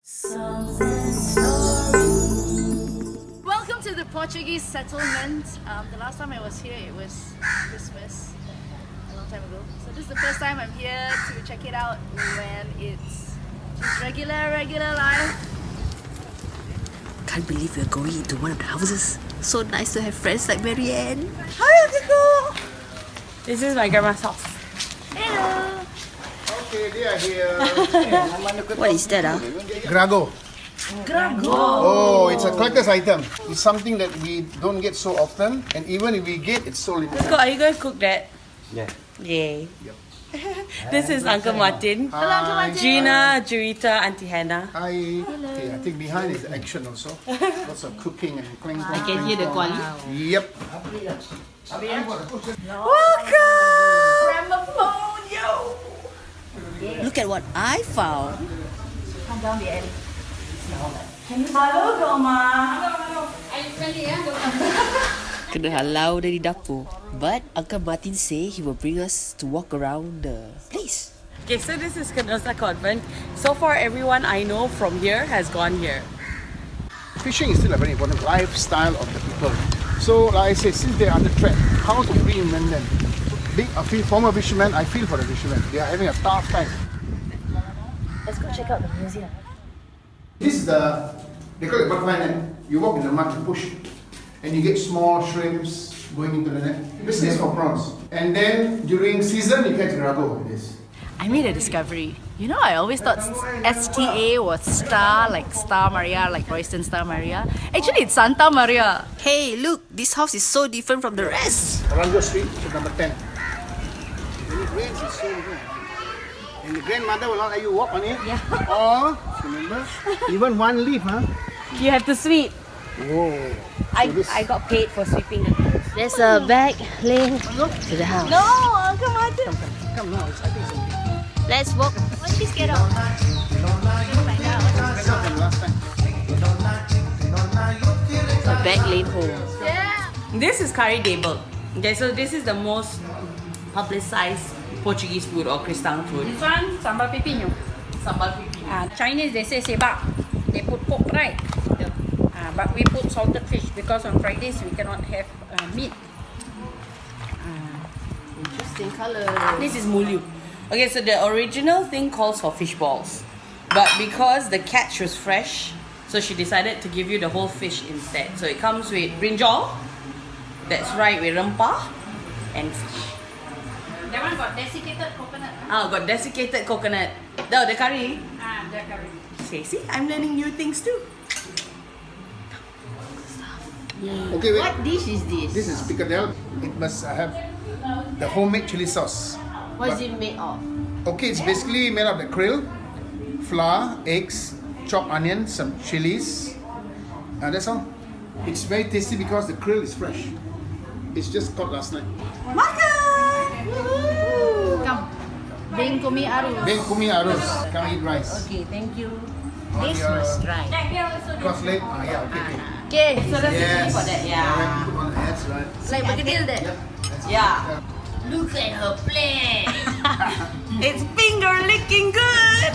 Welcome to the Portuguese Settlement. The last time I was here, it was Christmas, a long time ago. So this is the first time I'm here to check it out when it's just regular life. Can't believe we're going into one of the houses. So nice to have friends like Mary Anne. Hi, Uncle. This is my grandma's house. Hello! Okay, they are here. What is that? Grago. Grago! Oh, it's a collector's item. It's something that we don't get so often, and even if we get, it's so limited. Uncle, are you going to cook that? Yeah. Yay. Yep. This is Uncle Martin. Hello, Uncle Martin. GINA, Juwita, Auntie Hannah. Hi. Okay, I think behind is the action also. Lots of cooking and clang. I can hear the quality. Yep. Welcome! Gramophone, yo! Look at what I found. Come down the alley. Hello, Doma. Kena halau dari dapur. But Uncle Martin say he will bring us to walk around the place. Okay, so this is Canosa Convent. So far, everyone I know from here has gone here. Fishing is still a very important lifestyle of the people. So, like I said, since they are under threat, how to reinvent them? Former fishermen, I feel for the fishermen. They are having a tough time. Let's go check out the museum. This is they call it butterfly net. You walk in the mud, you push, and you get small shrimps going into the net. This is for prawns. And then during season, you catch grago with this. I made a discovery. You know, I always thought STA was Star, like Star Maria, like Royston Star Maria. Actually, it's Santa Maria. Hey, look, this house is so different from the rest. Rango Street, number 10. When it rains, it's so good. And the grandmother will not let you walk on it. Yeah. Or, remember, even one leaf, huh? You have to sweep. Whoa. I got paid for sweeping the house. There's a back link to the house. No, Uncle Martin. Come now, I think so. Let's walk. Why don't you get out? Find out. Better than last time. The back lane home. Yeah. This is curry debel. Okay, so this is the most publicized Portuguese food or Cristang food. This one, sambal pepino. Sambal pipi. Chinese, they say sebab. They put pork, right? But we put salted fish because on Fridays we cannot have meat. Interesting color. This is mulu. Okay, so the original thing calls for fish balls. But because the catch was fresh, so she decided to give you the whole fish instead. So it comes with brinjal, that's right, with rempah, and fish. That one got desiccated coconut. Got desiccated coconut. No, the curry. The curry. See, I'm learning new things too. Okay, wait. What dish is this? This is piccadelle. It must have the homemade chili sauce. What is it made of? Okay, it's basically made of the krill, flour, eggs, chopped onion, some chilies. That's all. It's very tasty because the krill is fresh. It's just caught last night. Come. Beng kumi arus. Then kumi arroz. Come eat rice. Okay, thank you. On This your must try. cross leg. Yeah, okay. Okay. So that's the chili for that, Alright, yeah. put on the heads, right? Like bergedil deh. Yeah. Look at her plate. It's finger licking good.